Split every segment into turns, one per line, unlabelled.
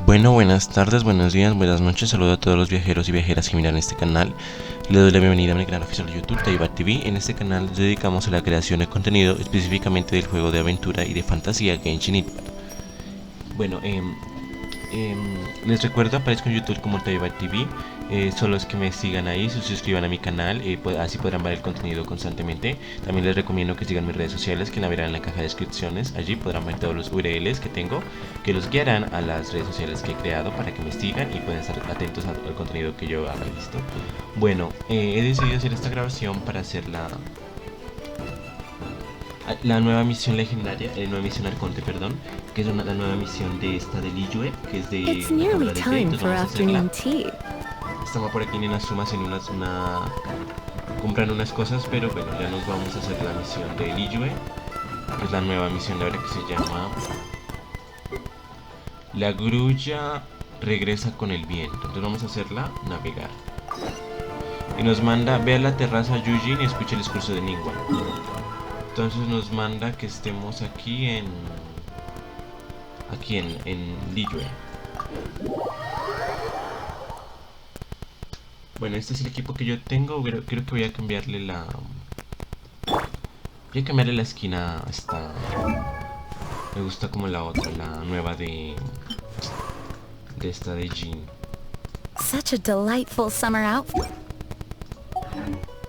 Bueno, buenas tardes, buenos días, buenas noches. Saludo a todos los viajeros y viajeras que miran este canal. Les doy la bienvenida a mi canal oficial de YouTube, Parte TV. En este canal nos dedicamos a la creación de contenido específicamente del juego de aventura y de fantasía Genshin Impact. Bueno, les recuerdo, aparezco en YouTube como Parte TV. Solo es que me sigan ahí, se suscriban a mi canal, así podrán ver el contenido constantemente. También les recomiendo que sigan mis redes sociales, que la verán en la caja de descripciones. Allí podrán ver todos los URLs que tengo, que los guiarán a las redes sociales que he creado para que me sigan y puedan estar atentos al contenido que yo haga. Listo. Bueno, he decidido hacer esta grabación para hacer la nueva misión legendaria, la nueva misión Arconte, perdón, que es la nueva misión de esta de Liyue, que es de
It's nearly time for afternoon tea.
Estamos por aquí en Inazuma haciendo comprando unas cosas, pero bueno, ya nos vamos a hacer la misión de Liyue, que es la nueva misión de ahora, que se llama la Grulla Regresa con el Viento. Entonces vamos a hacerla navegar. Y nos manda, ve a la terraza Yujin y escucha el discurso de Ningguang. Entonces nos manda que estemos aquí en Liyue. Bueno, este es el equipo que yo tengo. Creo que voy a cambiarle la esquina a esta. Me gusta como la otra, la nueva de esta de Jin.
Such a delightful summer outfit.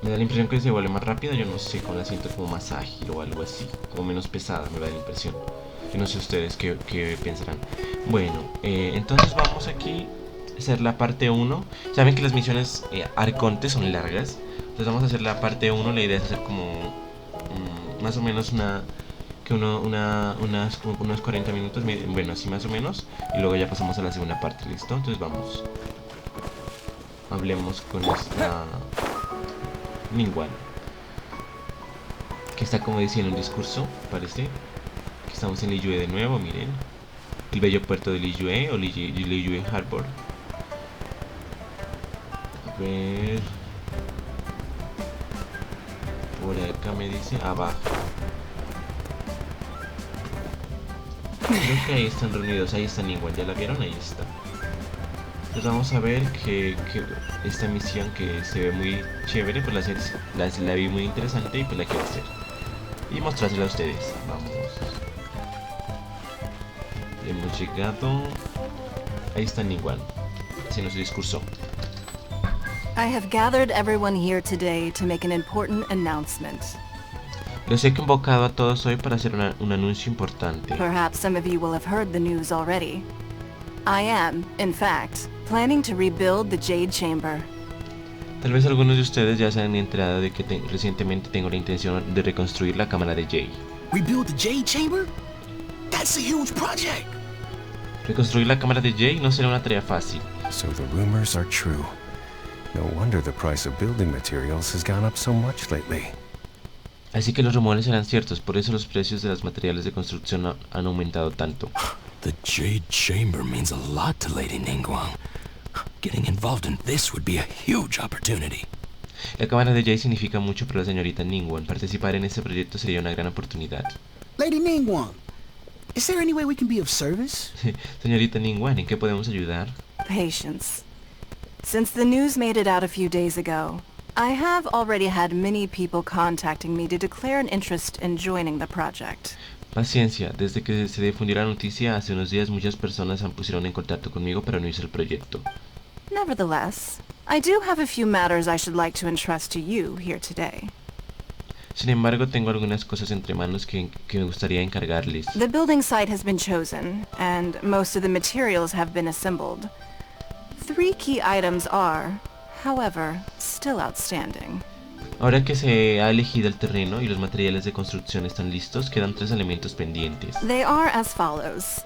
Me da la impresión que se vuelve más rápida. Yo no sé, con la siento como más ágil o algo así, como menos pesada, me da la impresión. Yo no sé ustedes qué pensarán. Bueno, entonces vamos aquí a hacer la parte 1. Saben que las misiones Arconte son largas. Entonces vamos a hacer la parte 1. La idea es hacer como más o menos unos 40 minutos. Bueno, así más o menos. Y luego ya pasamos a la segunda parte, ¿listo? Entonces vamos. Hablemos con esta Ningguang, que está como diciendo un discurso, parece. Que estamos en Liyue de nuevo, miren. El bello puerto de Liyue o Liyue Harbor. A ver. Por acá me dice abajo. Creo que ahí están reunidos, ahí está Ningguang, ¿ya la vieron? Ahí está. Entonces vamos a ver que esta misión, que se ve muy chévere, pues la vi muy interesante y pues la quiero hacer y mostrársela a ustedes. Vamos. Hemos llegado. Ahí está Ningguang haciendo su discurso.
I have gathered everyone here today to make an important announcement.
Los he convocado a todos hoy para hacer un anuncio importante.
Perhaps some of you will have heard the news already. I am, in fact, planning to rebuild the Jade Chamber.
Tal vez algunos de ustedes ya se han enterado de que recientemente tengo la intención de reconstruir la cámara de Jade.
Rebuild the Jade Chamber? That's a huge project.
Reconstruir la cámara de Jade no será una tarea fácil.
So the rumors are true. No wonder the price of building materials has gone up so much lately.
Así que los rumores serán ciertos, por eso los precios de los materiales de construcción han aumentado tanto.
The Jade Chamber means a lot to Lady Ningguang. Getting involved in this would be a huge opportunity.
La cámara de Jade significa mucho para la señorita Ningguang. Participar en este proyecto sería una gran oportunidad.
Lady Ningguang, is there any way we can be of service?
Señorita Ningguang, ¿en qué podemos ayudar?
Patience. Since the news made it out a few days ago, I have already had many people contacting me to declare an interest in joining the project.
Paciencia, desde que se difundió la noticia hace unos días muchas personas se pusieron en contacto conmigo para unirse al proyecto.
Nevertheless, I do have a few matters I should like to entrust to you here today.
Sin embargo, tengo algunas cosas entre manos que me gustaría encargarles.
The building site has been chosen, and most of the materials have been assembled. 3 key items are, however, still outstanding.
Ahora que se ha elegido el terreno y los materiales de construcción están listos, quedan 3 elementos pendientes.
They are as follows: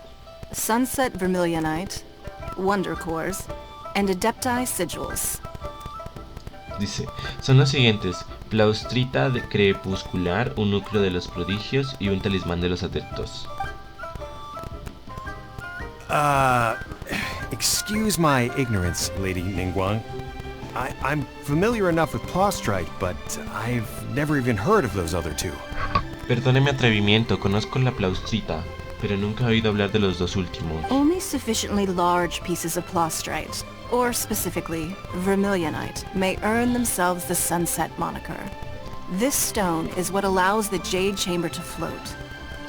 Sunset Vermilionite, Wonder Cores, and Adepti Sigils.
Dice, son los siguientes: plaustrita crepuscular, un núcleo de los prodigios y un talismán de los adeptos.
Excuse my ignorance, Lady Ningguang. I'm familiar enough with plaustrite, but I've never even heard of those other two.
Perdone mi atrevimiento, conozco la plaustrita, pero nunca he oído hablar de los dos últimos.
Only sufficiently large pieces of plastrite, or specifically, vermilionite, may earn themselves the Sunset moniker. This stone is what allows the Jade Chamber to float.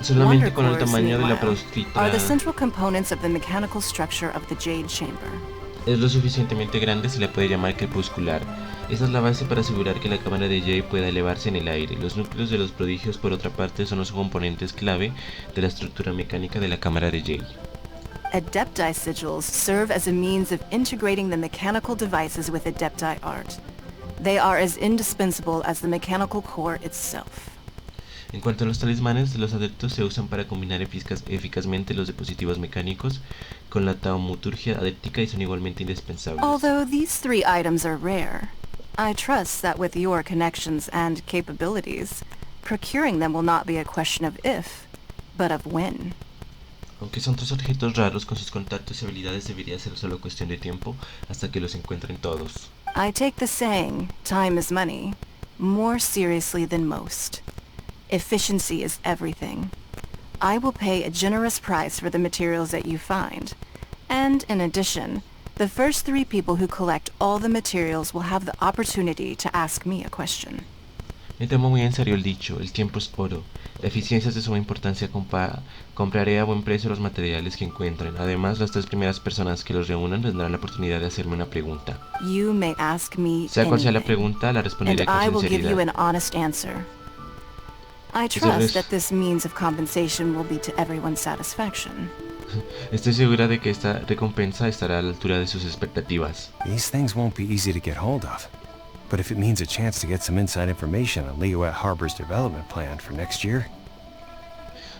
Solamente con el
Wonder cores,
tamaño de la
meanwhile,
prostrita
are the central components of the mechanical structure of the Jade Chamber.
es lo suficientemente grande, se le puede llamar crepuscular. Esa es la base para asegurar que la cámara de Jade pueda elevarse en el aire. Los núcleos de los prodigios, por otra parte, son los componentes clave de la estructura mecánica de la cámara de Jade.
Adepti sigils serve as a means of integrating the mechanical devices with Adepti art. They are as indispensable as the mechanical core itself.
En cuanto a los talismanes, los adeptos se usan para combinar eficazmente los dispositivos mecánicos con la taumaturgia adéptica y son igualmente indispensables.
Although these 3 items are rare, I trust that with your connections and capabilities, procuring them will not be a question of if, but of when.
Aunque son 3 objetos raros, con sus contactos y habilidades debería ser solo cuestión de tiempo hasta que los encuentren todos.
I take the saying, time is money, more seriously than most. Efficiency is everything. I will pay a generous price for the materials that you find. And in addition, the first 3 people who collect all the materials will have the opportunity to ask me a question.
Me tomo muy en serio el dicho, el tiempo es oro. La eficiencia es de suma importancia. Compraré a buen precio los materiales que encuentren. Además, las 3 primeras personas que los reúnan tendrán la oportunidad de hacerme una pregunta.
You may ask me
Sea cual sea la
anything,
pregunta, la responderé
and I
con
will give you
sinceridad.
an honest answer. I
Eso
trust
es-
that this means of compensation will be to everyone's satisfaction.
Estoy segura de que esta recompensa estará a la altura de sus expectativas.
These things won't be easy to get hold of. But if it means a chance to get some inside information on Liyue Harbor's development plan for next year,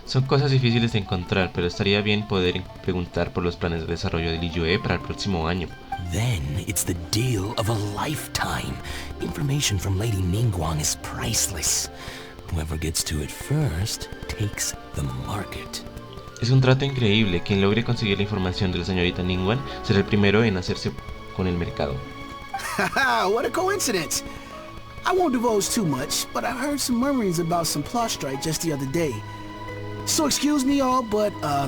Son cosas difíciles de encontrar, pero estaría bien poder preguntar por los planes de desarrollo de Liyue para el próximo año.
Then it's the deal of a lifetime. Information from Lady Ningguang is priceless. Whoever gets to it first takes the market.
Es un trato increíble. Quien logre conseguir la información de la señorita Ningguang será el primero en hacerse con el mercado.
Haha, what a coincidence. I won't divulge too much, but I heard some murmurings about some plastrite just the other day. So excuse me all, but I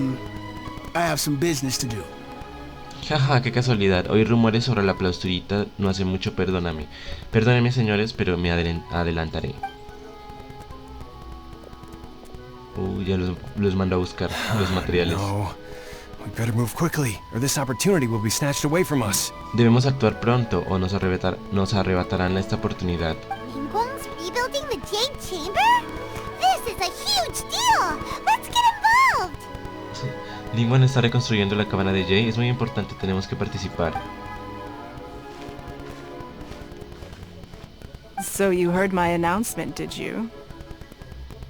have some business to do.
Jaja, qué casualidad. Oí rumores sobre la plastrita no hace mucho, perdóname. Perdónenme, señores, pero me adelantaré. Ya los mando a buscar los materiales.
no. We better move quickly, or this opportunity will be snatched away from us.
Debemos actuar pronto o nos arrebatarán esta oportunidad.
Ningguang's rebuilding the Jade Chamber? This is a huge deal! Let's get involved!
Ningguang está reconstruyendo la cámara de Jade. Es muy importante, tenemos que participar.
So you heard my announcement, did you?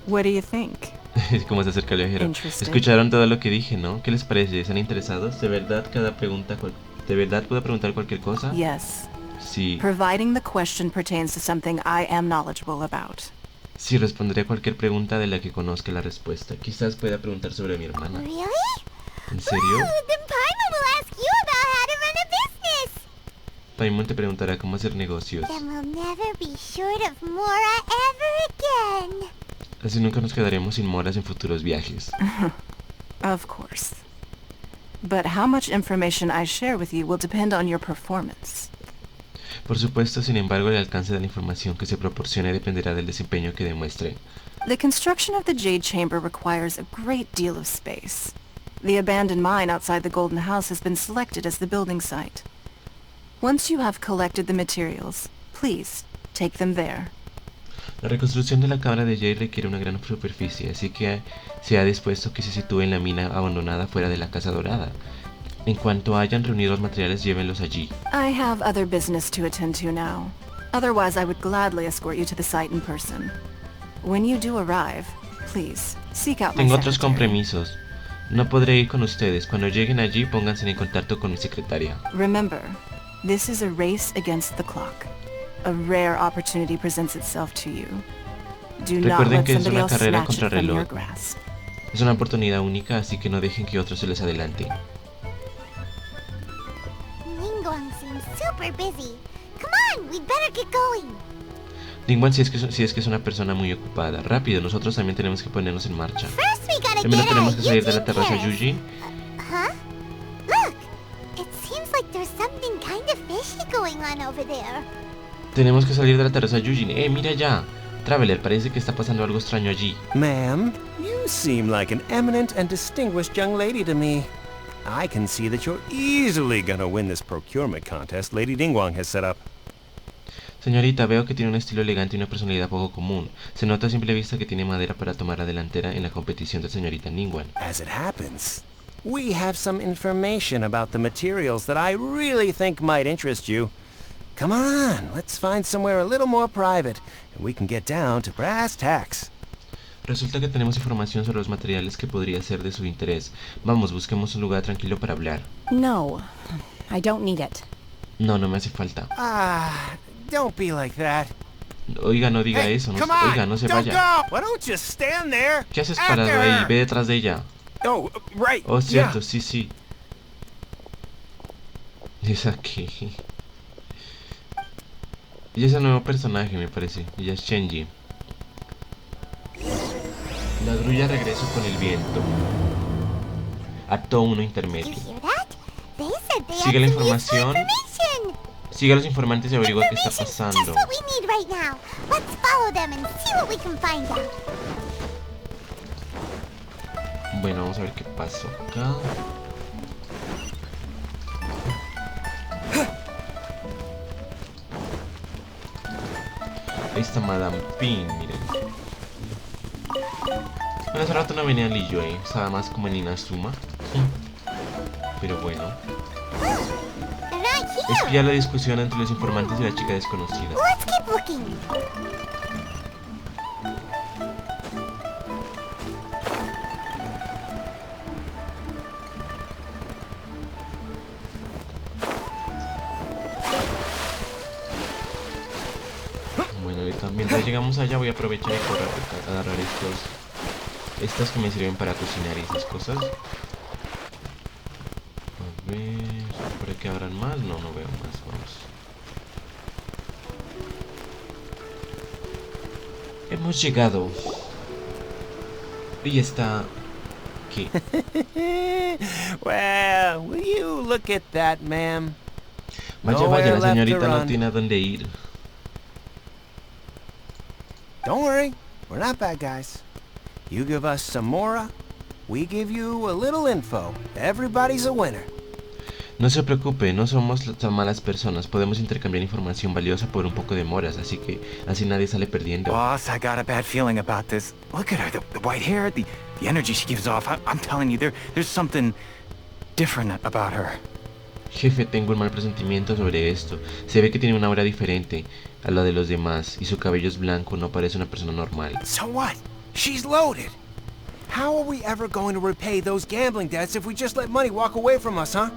What do you think?
¿Cómo se acerca el viajero?
Interesting.
Escucharon todo lo que dije, ¿no? ¿Qué les parece? ¿Están interesados? ¿De verdad ¿De verdad puedo preguntar cualquier cosa?
Yes,
Sí.
providing the question pertains to something I am knowledgeable about.
Sí, responderé a cualquier pregunta de la que conozca la respuesta. Quizás pueda preguntar sobre mi hermana.
Really?
¿En serio?
Ooh, then Paimon will ask you about how to run a business!
Paimon te preguntará cómo hacer negocios.
Then we'll never be short of Mora ever again!
Así nunca nos quedaremos sin moras en futuros viajes.
Of course. But how much information I share with you will depend on your performance.
Por supuesto, sin embargo, el alcance de la información que se proporcione dependerá del desempeño que demuestre.
The construction of the Jade Chamber requires a great deal of space. The abandoned mine outside the Golden House has been selected as the building site. Once you have collected the materials, please take them there.
La reconstrucción de la cámara de Jade requiere una gran superficie, así que se ha dispuesto que se sitúe en la mina abandonada fuera de la Casa Dorada. En cuanto hayan reunido los materiales, llévenlos allí.
I have other business to attend to now. Otherwise, I would gladly escort you to the site in person. When you do arrive, please, seek out my
Tengo otros
secretary.
compromisos. No podré ir con ustedes. Cuando lleguen allí, pónganse en contacto con mi secretaria.
Remember, this is a race against the clock. A rare opportunity presents itself to you. Do not
Recuerden
let
que es
somebody
una
else
carrera
snatch it
contra
from your
reloj.
grasp.
Es una oportunidad única, así que no dejen que otros se les adelante.
Ningguang seems super busy. Come on, we'd better get going!
Ningwan, si es que es una persona muy ocupada. Rápido, nosotros también tenemos que ponernos en marcha.
First we gotta
Primero
get
tenemos
a
que salir de la
Eugene
terraza
Paris.
Yuji.
Huh? Look! It seems like there's something kind of fishy going on over there.
Tenemos que salir de la terraza Yuji. Mira ya. Traveler, parece que está pasando algo extraño allí.
Ma'am, you seem like an eminent and distinguished young lady to me. I can see that you're easily gonna win this procurement contest Lady Ningguang has set up.
Señorita, veo que tiene un estilo elegante y una personalidad poco común. Se nota a simple vista que tiene madera para tomar la delantera en la competición de señorita Ningguang.
As it happens, we have some information about the materials that I really think might interest you. Come on, let's find somewhere a little more private, and we can get down to brass tacks.
Resulta que tenemos información sobre los materiales que podría ser de su interés. Vamos, busquemos un lugar tranquilo para hablar.
No, I don't need it.
No, no me hace falta.
Don't be like that.
Oiga, no diga eso. No, oiga, no se vaya.
Why don't you stand there?
¿Qué haces parado ahí? Ve detrás de ella.
Oh, right.
Oh, cierto, sí, sí. Es aquí. Ella es el nuevo personaje, me parece. Ella es Shenji. La grulla Regresa con el Viento. Acto 1 intermedio.
You hear that? They said they
Sigue la
had some useful
información.
information.
Sigue a los informantes y averigua qué está pasando.
Just what we need right now. Let's follow them and see what we can find out.
Bueno, vamos a ver qué pasó acá. Ahí está Madame Pin, miren. Bueno, hace rato no venía Liyo, estaba más como en Inazuma. Pero bueno.
They're not here.
Espía la discusión entre los informantes y la chica desconocida.
Let's keep looking.
Bueno, ahorita, mientras llegamos allá voy a aprovechar y agarrar estas que me sirven para cocinar y esas cosas. A ver, ¿por aquí habrán más? No, no veo más, vamos. Hemos llegado. Y está aquí.
Well, will you look at that, ma'am?
Vaya, vaya, la señorita no tiene a dónde ir.
Don't worry, we're not bad guys. You give us some mora, we give you a little info. Everybody's a winner.
No se preocupe, no somos tan malas personas. Podemos intercambiar información valiosa por un poco de moras, así que así nadie sale perdiendo.
Boss, I got a bad feeling about this. Look at her, the white hair, the energy she gives off. I'm telling you, there's something different about her.
Jefe, tengo un mal presentimiento sobre esto. Se ve que tiene una aura diferente a la de los demás y su cabello es blanco, no parece una persona normal.
So what? She's loaded. How are we ever going to repay those gambling debts if we just let money walk away from us, huh?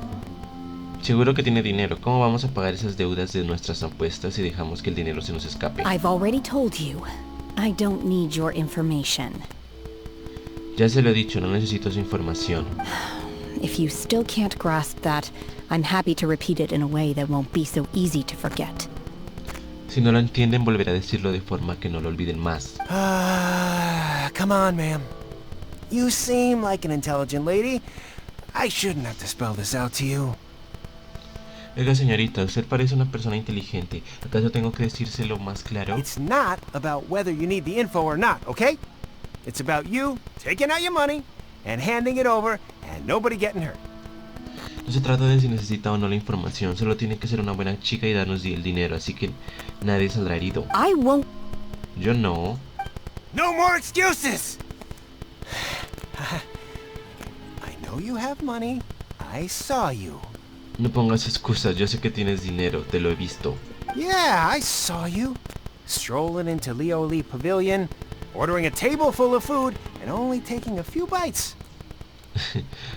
Seguro que tiene dinero. ¿Cómo vamos a pagar esas deudas de nuestras apuestas si dejamos que el dinero se nos escape?
I've already told you, I don't need your information.
Ya se lo he dicho, no necesito su información.
If you still can't grasp that, I'm happy to repeat it in a way that won't be so easy to forget.
Si no lo entienden, volveré a decirlo de forma que no lo olviden más.
Come on, ma'am. You seem like an intelligent lady. I shouldn't have to spell this out to you.
Oiga, señorita, usted parece una persona inteligente. ¿Acaso tengo que decírselo más claro?
It's not about whether you need the info or not, okay? It's about you taking out your money and handing it over and nobody getting hurt.
No se trata de si necesita o no la información, solo tiene que ser una buena chica y darnos el dinero, así que nadie saldrá herido.
I won't.
Yo no.
No more excuses! I know you have money. I saw you.
No pongas excusas, yo sé que tienes dinero, te lo he visto.
Yeah, I saw you. Strolling into Leo Lee Pavilion, ordering a table full of food, and only taking a few bites.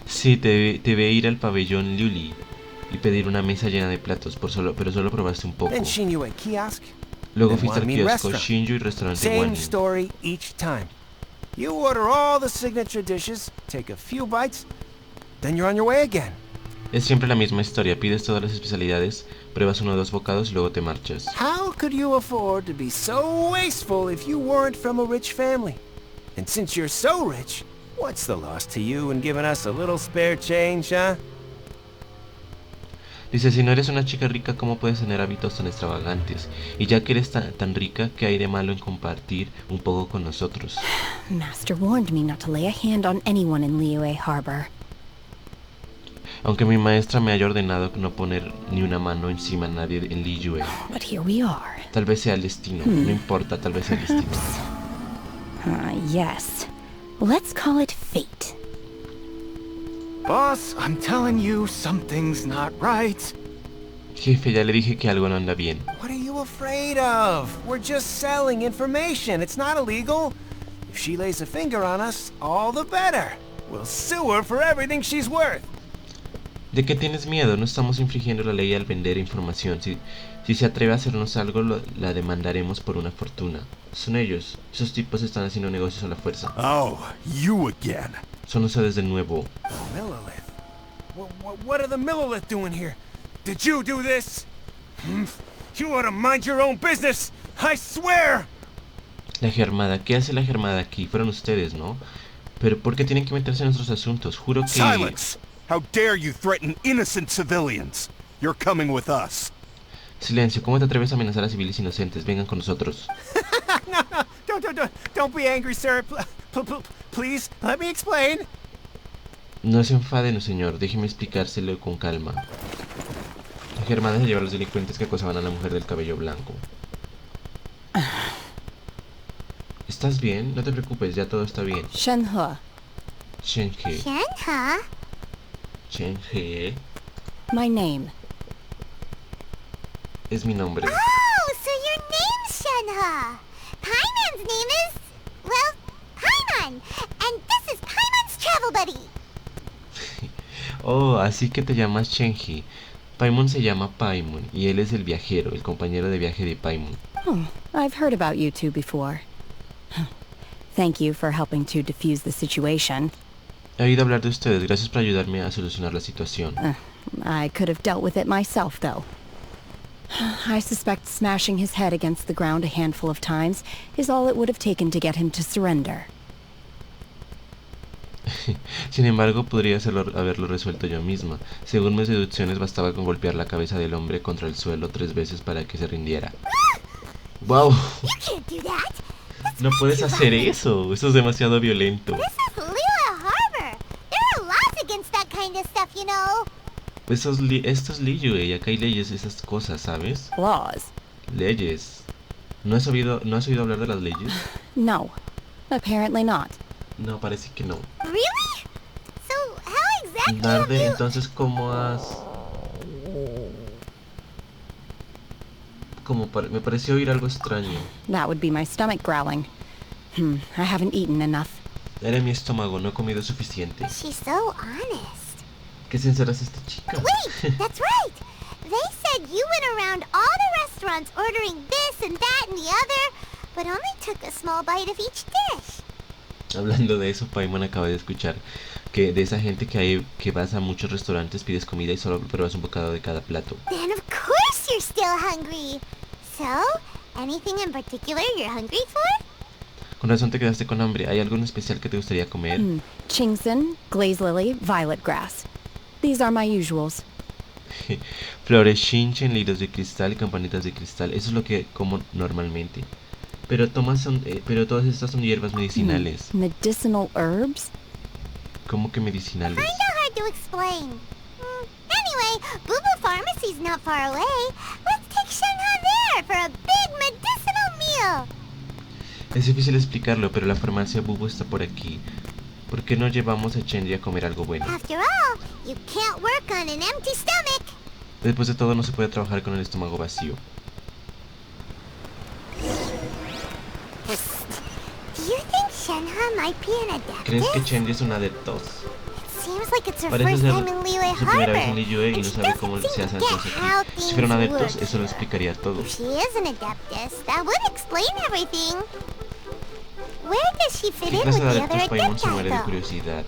Sí, te ve ir al pabellón Luli y pedir una mesa llena de platos, pero solo probaste un poco.
Then Shinju at kiosk.
Luego
then
fuiste al
Wanmin
kiosco
restaurant.
Shinju y restaurante
Same
Wanmin.
story each time. You order all the signature dishes, take a few bites, then you're on your way again.
Es siempre la misma historia, pides todas las especialidades, pruebas uno o dos bocados y luego te marchas.
How could you afford to be so wasteful if you weren't from a rich family? And since you're so rich, what's the loss to you in giving us a little spare change, huh?
Dice, si no eres una chica rica, ¿cómo puedes tener hábitos tan extravagantes? Y ya que eres tan rica, ¿qué hay de malo en compartir un poco con nosotros?
Master warned me not to lay a hand on anyone in Liyue Harbor.
Aunque mi maestra me haya ordenado no poner ni una mano encima a nadie en Liyue.
But here we are.
Tal vez sea el destino, no importa, tal vez sea el destino.
Yes. Let's call it fate.
Boss, I'm telling you, something's not right.
Jefe, ya le dije que algo no anda bien.
What are you afraid of? We're just selling information. It's not illegal. If she lays a finger on us, all the better. We'll sue her for everything she's worth.
¿De qué tienes miedo? No estamos infringiendo la ley al vender información. Si se atreve a hacernos algo, la demandaremos por una fortuna. Son ellos. Esos tipos están haciendo negocios a la fuerza.
Oh, you again.
Son ustedes de nuevo.
Millilith? What are the Millilith doing here? Did you do this? You ought to mind your own business. I swear.
La Germada. ¿Qué hace la Germada aquí? Fueron ustedes, ¿no? Pero ¿por qué tienen que meterse en nuestros asuntos? Juro que...
Silence! How dare you threaten innocent civilians? You're coming with us.
Silencio, ¿cómo te atreves a amenazar a civiles inocentes? Vengan con nosotros.
No, don't be angry, sir. Please, let me explain.
No se enfaden, señor. Déjeme explicárselo con calma. La Germana se lleva a los delincuentes que acosaban a la mujer del cabello blanco. ¿Estás bien? No te preocupes, ya todo está bien.
Shenhe.
Shenhe.
Shenhe?
Shenhe.
My name.
Es mi nombre.
Oh, so your name's Shenhe. Paimon's name is, well, Paimon. And this is Paimon's travel buddy.
Oh, así que te llamas Shenhe. Paimon se llama Paimon y él es el viajero, el compañero de viaje de Paimon.
Oh, I've heard about you two before. Thank you for helping to defuse the situation.
He oído hablar de ustedes. Gracias por ayudarme a solucionar la situación.
I could have dealt with it myself, though. I suspect smashing his head against the ground a handful of times is all it would have taken to get him to surrender.
Sin embargo, podría haberlo resuelto yo misma. Según mis deducciones, bastaba con golpear la cabeza del hombre contra el suelo 3 veces para que se rindiera. ¡Wow!
You can't do that.
No puedes hacer eso. Eso es demasiado violento.
This is Liyue Harbor. There are laws against that kind of stuff, you know.
Esto es Liyue y acá hay leyes de esas cosas, ¿sabes?
Laws?
Leyes. ¿No has oído hablar de las leyes?
No. Apparently not.
No, parece que no.
Really? So, how exactly have
Narde,
you...
entonces, ¿cómo has...? Me pareció oír algo extraño.
That would be my stomach growling. I haven't eaten enough.
Era mi estómago, no he comido suficiente.
She's so honest.
¿Qué sincera es esta chica?
Wait, that's right. They said you went around all the restaurants ordering this and that and the other, but only took a small bite of each dish.
Hablando de eso, Paimon acaba de escuchar que de esa gente que vas a muchos restaurantes, pides comida y solo pruebas un bocado de cada plato.
Then of course you're still hungry. So, anything in particular you're hungry for?
Con razón te quedaste con hambre. ¿Hay algo en especial que te gustaría comer?
Chingson, glaze lily, violet grass. These are my usuals.
Flores shinchen, liros de cristal y campanitas de cristal. Eso es lo que como normalmente. Pero todas estas son hierbas medicinales.
Medicinal herbs?
¿Cómo que medicinales?
Kinda hard to explain. Anyway, Boo Pharmacy's not far away. Let's take Shenhe there for a big medicinal meal.
Es difícil explicarlo, pero la farmacia Bubu está por aquí. ¿Por qué no llevamos a Chenji a comer algo bueno?
After all, you can't work on an empty stomach.
Después de todo, no se puede trabajar con el estómago vacío.
Do you think Shenhe might be an adeptus?
¿Crees que Chenji es un adeptos?
Seems like it's her
Parece
first
ser
time in Liyue
su primera vez en
Harbor.
Liyue y no
And she
sabe cómo
doesn't
se
seem
hacen
to
las
get
cosas
how
aquí. Si fuera un
things
adeptos,
work.
eso lo explicaría todo.
If she is an adeptus, that would explain everything. Where does she fit
¿Qué
in
clase
with
de
the other
adeptos Paimon se muere de
adepti, though?
curiosidad?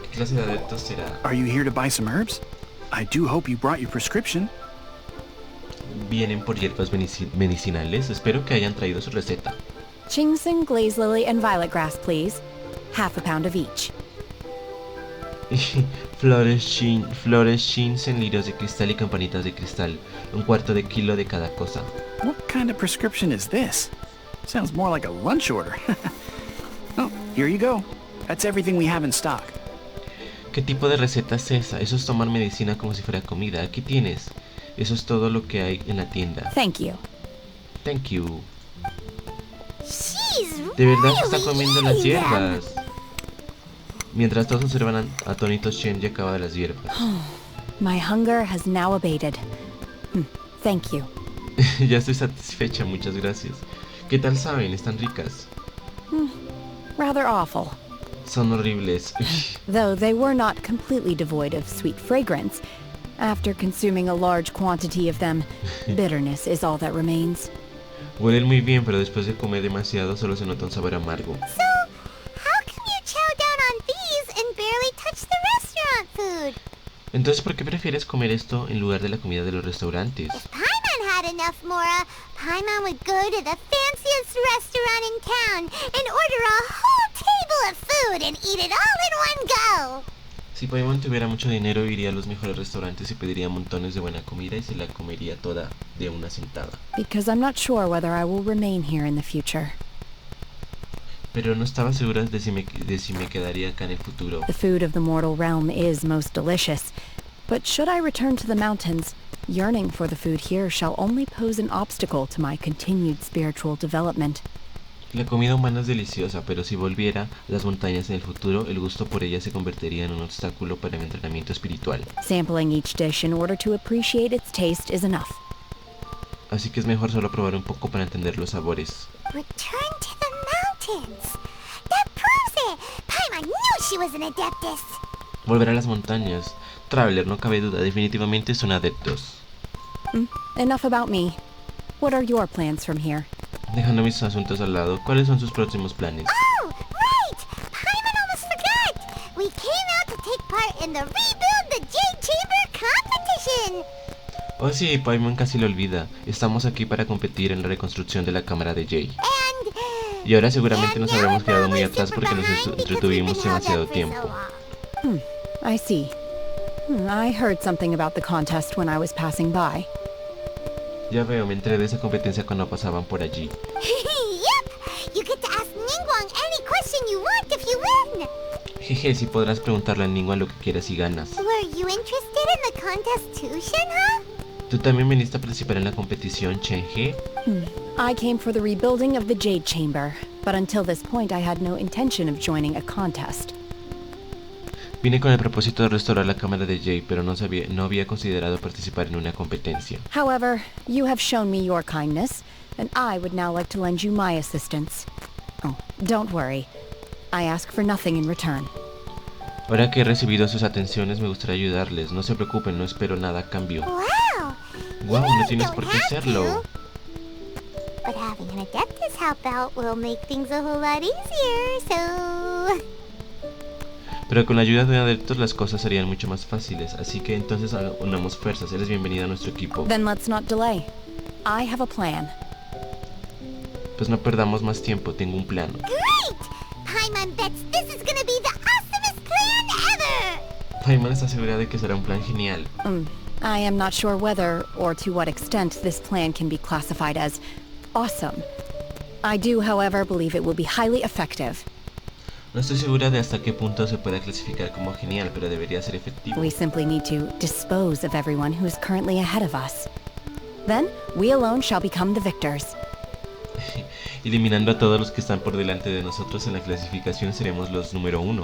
¿Qué clase de adeptos será?
Are you here to buy some herbs?
I do hope you brought your prescription.
Vienen por hierbas medicinales. Espero que hayan traído su receta.
Ginseng, glaze lily, and violet grass, please. Half a pound of each.
Flores ginseng, lirios de cristal y campanitas de cristal. 1/4 de kilo de cada cosa.
What kind of prescription is this? Sounds more like a lunch order. Oh, here you go. That's everything we have in stock.
¿Qué tipo de receta es esa? Eso es tomar medicina como si fuera comida. Aquí tienes. Eso es todo lo que hay en la tienda.
Thank you.
Thank you.
She's
De verdad que está
really
comiendo las
eating them.
hierbas. Mientras todos observan atónitos, Shen ya acaba de las hierbas.
My hunger has now abated. Thank you.
Ya estoy satisfecha, muchas gracias. ¿Qué tal saben? ¿Están ricas?
Rather awful.
Son horribles.
Though they were not completely devoid of sweet fragrance. After consuming a large quantity of them, bitterness is all that remains.
Huelen muy bien, pero después de comer demasiado solo se nota un sabor amargo.
So, how can you chow down on these and barely touch the restaurant food?
Entonces, ¿por qué prefieres comer esto en lugar de la comida de los restaurantes?
If Paimon had enough, Mora, Paimon would go to the fanciest restaurant in town and order a whole table of food and eat it all in one go.
Si Paimon tuviera mucho dinero, iría a los mejores restaurantes y pediría montones de buena comida y se la comería toda de una sentada.
Because I'm not sure whether I will remain here in the future.
Pero no estaba segura de si me quedaría acá en el futuro.
The food of the mortal realm is most delicious. But should I return to the mountains, yearning for the food here shall only pose an obstacle to my continued spiritual development.
La comida humana es deliciosa, pero si volviera a las montañas en el futuro, el gusto por ella se convertiría en un obstáculo para mi entrenamiento espiritual.
Sampling each dish in order to appreciate its taste is enough.
Así que es mejor solo probar un poco para entender los sabores.
Return to the mountains. That proves it. Paimon knew she was an adeptus.
Volver a las montañas. Traveler, no cabe duda, definitivamente son adeptos.
Enough about me. What are your plans from here?
Dejando mis asuntos al lado, ¿cuáles son sus próximos planes?
Oh, right! Paimon almost forgot. We came out to take part in the Rebuild the Jade Chamber competition.
Oh sí, Paimon casi lo olvida. Estamos aquí para competir en la reconstrucción de la cámara de Jade. Y ahora seguramente nos habremos quedado muy atrás porque nos entretuvimos demasiado tiempo.
I see. I heard something about the contest when I was passing by.
Ya veo, me enteré de esa competencia cuando pasaban por allí.
Yep! You get to ask Ningguang any question you want if you win.
Jeje, si podrás preguntarle a Ningguang lo que quieras si ganas.
Were you interested in the contest too, Shenhe?
¿Tú también viniste a participar en la competición, Shenhe?
I came for the rebuilding of the Jade Chamber, but until this point I had no intention of joining a contest.
Vine con el propósito de restaurar la cámara de Jade, pero no había considerado participar en una competencia.
However, you have shown me your kindness, and I would now like to lend you my assistance. Oh, don't worry. I ask for nothing in return.
Ahora que he recibido sus atenciones, me gustaría ayudarles. No se preocupen, no espero nada a cambio.
Wow!
Wow, no tienes por qué hacerlo.
But having an adeptus help out will make things a whole lot easier, so...
Pero con la ayuda de adeptos las cosas serían mucho más fáciles, así que entonces unamos fuerzas. Eres bienvenida a nuestro equipo.
Then let's not delay. I have a plan.
Pues no perdamos más tiempo, tengo un plan.
Great! Paimon bets this is gonna be the awesomest plan ever!
Paimon está segura de que será un plan genial.
I am not sure whether, or to what extent, this plan can be classified as awesome. I do, however, believe it will be highly effective.
No estoy segura de hasta qué punto se pueda clasificar como genial, pero debería ser efectivo.
We simply need to dispose of everyone who is currently ahead of us. Then, we alone shall become the victors.
Eliminando a todos los que están por delante de nosotros en la clasificación seremos los número 1.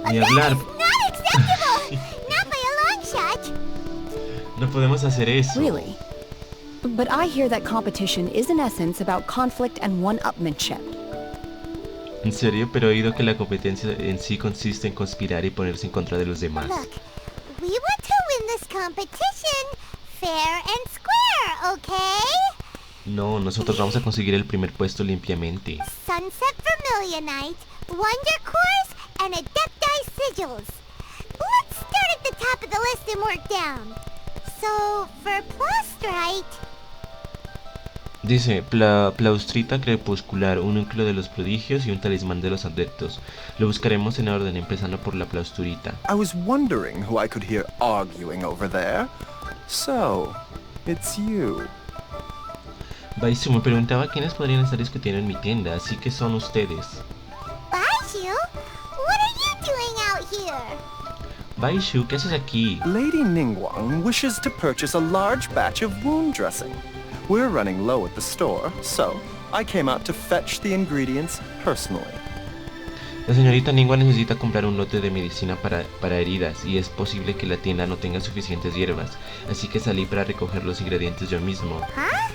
Ni hablar.
Not acceptable! Not by a long shot!
No podemos hacer eso.
Really? But I hear that competition is in essence about conflict and one-upmanship.
En serio, pero he oído que la competencia en sí consiste en conspirar y ponerse en contra de los demás.
Look, we want to win this competition fair and square, okay?
No, nosotros vamos a conseguir el primer puesto limpiamente.
Sunset Vermilionite, Wonder Cores, and Adepti Sigils. Let's start at the top of the list system work down. So, for Plastrite...
Dice, Plaustrita crepuscular, un núcleo de los prodigios y un talismán de los adeptos. Lo buscaremos en orden, empezando por la Plausturita.
I was wondering who I could hear arguing over there. So, it's you.
Baisu me preguntaba quiénes podrían estar discutiendo en mi tienda, así que son ustedes.
Baishu? What are you doing out here?
Baishu, ¿qué haces aquí?
Lady Ningguang wishes to purchase a large batch of wound dressing. We're running low at the store, so I came out to fetch the ingredients personally.
La señorita Ningguang necesita comprar un lote de medicina para heridas y es posible que la tienda no tenga suficientes hierbas, así que salí para recoger los ingredientes yo mismo.
Huh?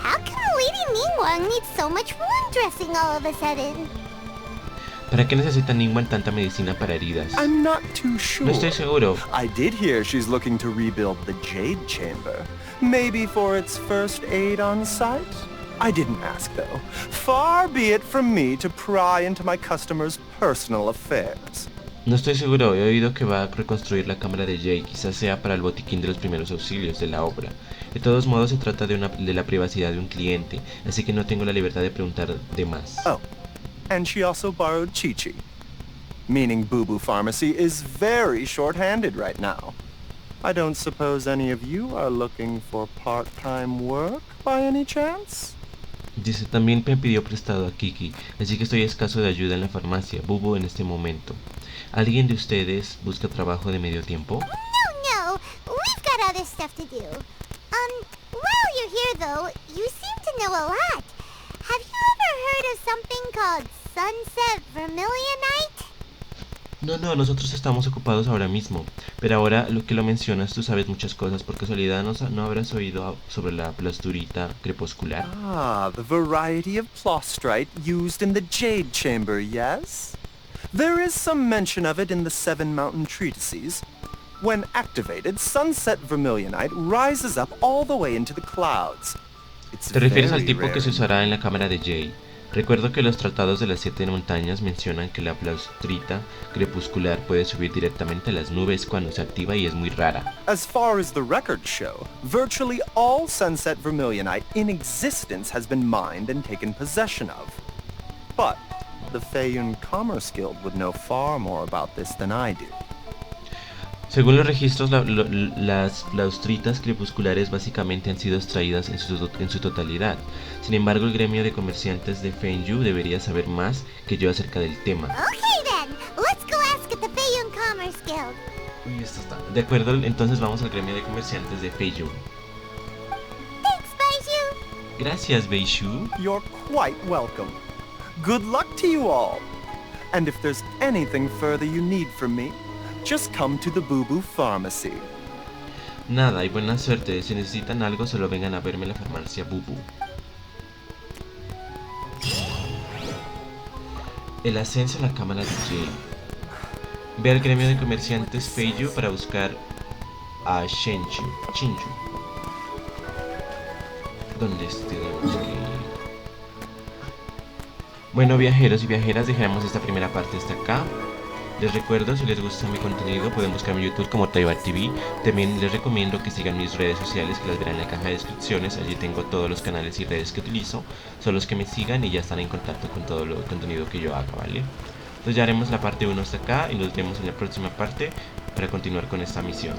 How can Lady Ningguang need so much wound dressing all of a sudden?
¿Para qué necesita Ningguang tanta medicina para heridas?
I'm not too sure.
No estoy seguro.
I did hear she's looking to rebuild the Jade Chamber. Maybe for its first aid on site? I didn't ask, though. Far be it from me to pry into my customers' personal affairs.
No estoy seguro, he oído que va a reconstruir la cámara de Jade, quizás sea para el botiquín de los primeros auxilios de la obra. De todos modos se trata de la privacidad de un cliente, así que no tengo la libertad de preguntar de más.
Oh, and she also borrowed Chi-Chi. Meaning Boo Boo Pharmacy is very short-handed right now. I don't suppose any of you are looking for part-time work by any chance?
Dice, también me pidió prestado a Kiki, así que estoy escaso de ayuda en la farmacia, Bubu, en este momento. ¿Alguien de ustedes busca trabajo de medio tiempo?
No, we've got other stuff to do. While you're here though, you seem to know a lot. Have you ever heard of something called Sunset Vermilionite?
No, nosotros estamos ocupados ahora mismo. Pero ahora lo que lo mencionas, tú sabes muchas cosas. ¿Por casualidad no habrás oído sobre la Plausturita crepuscular?
Ah, the variety of Plastrite used in the Jade Chamber, yes? There is some mention of it in the Seven Mountain Treatises. When activated, Sunset Vermilionite rises up all the way into the clouds.
¿Te refieres al tipo que se usará en la cámara de Jade? Recuerdo que los tratados de las 7 montañas mencionan que la Plaustrita crepuscular puede subir directamente a las nubes cuando se activa y es muy rara.
As far as the records show, virtually all Sunset Vermilionite in existence has been mined and taken possession of. But the Feiyun Commerce Guild would know far more about this than I do.
Según los registros, las plaustritas crepusculares básicamente han sido extraídas en su totalidad. Sin embargo, el gremio de comerciantes de Feiyun debería saber más que yo acerca del tema.
Okay then, let's go ask at the Feiyun Commerce Guild.
Uy, esto está. De acuerdo, entonces vamos al gremio de comerciantes de Feiyun.
Thanks, Baishu.
Gracias, Baishu.
You're quite welcome. Good luck to you all. And if there's anything further you need from me, just come to the Boo Boo Pharmacy.
Nada, y buena suerte. Si necesitan algo, solo vengan a verme en la farmacia Bubu. El ascenso a la cámara de Jade. Ve al gremio de comerciantes Feiyun para buscar a Shinju. ¿Dónde tenemos que ir? Bueno, viajeros y viajeras, dejaremos esta primera parte hasta acá. Les recuerdo, si les gusta mi contenido, pueden buscarme en YouTube como Parte. También les recomiendo que sigan mis redes sociales, que las verán en la caja de descripciones. Allí tengo todos los canales y redes que utilizo. Son los que me sigan y ya están en contacto con todo el contenido que yo haga, ¿vale? Entonces ya haremos la parte 1 hasta acá y nos vemos en la próxima parte para continuar con esta misión.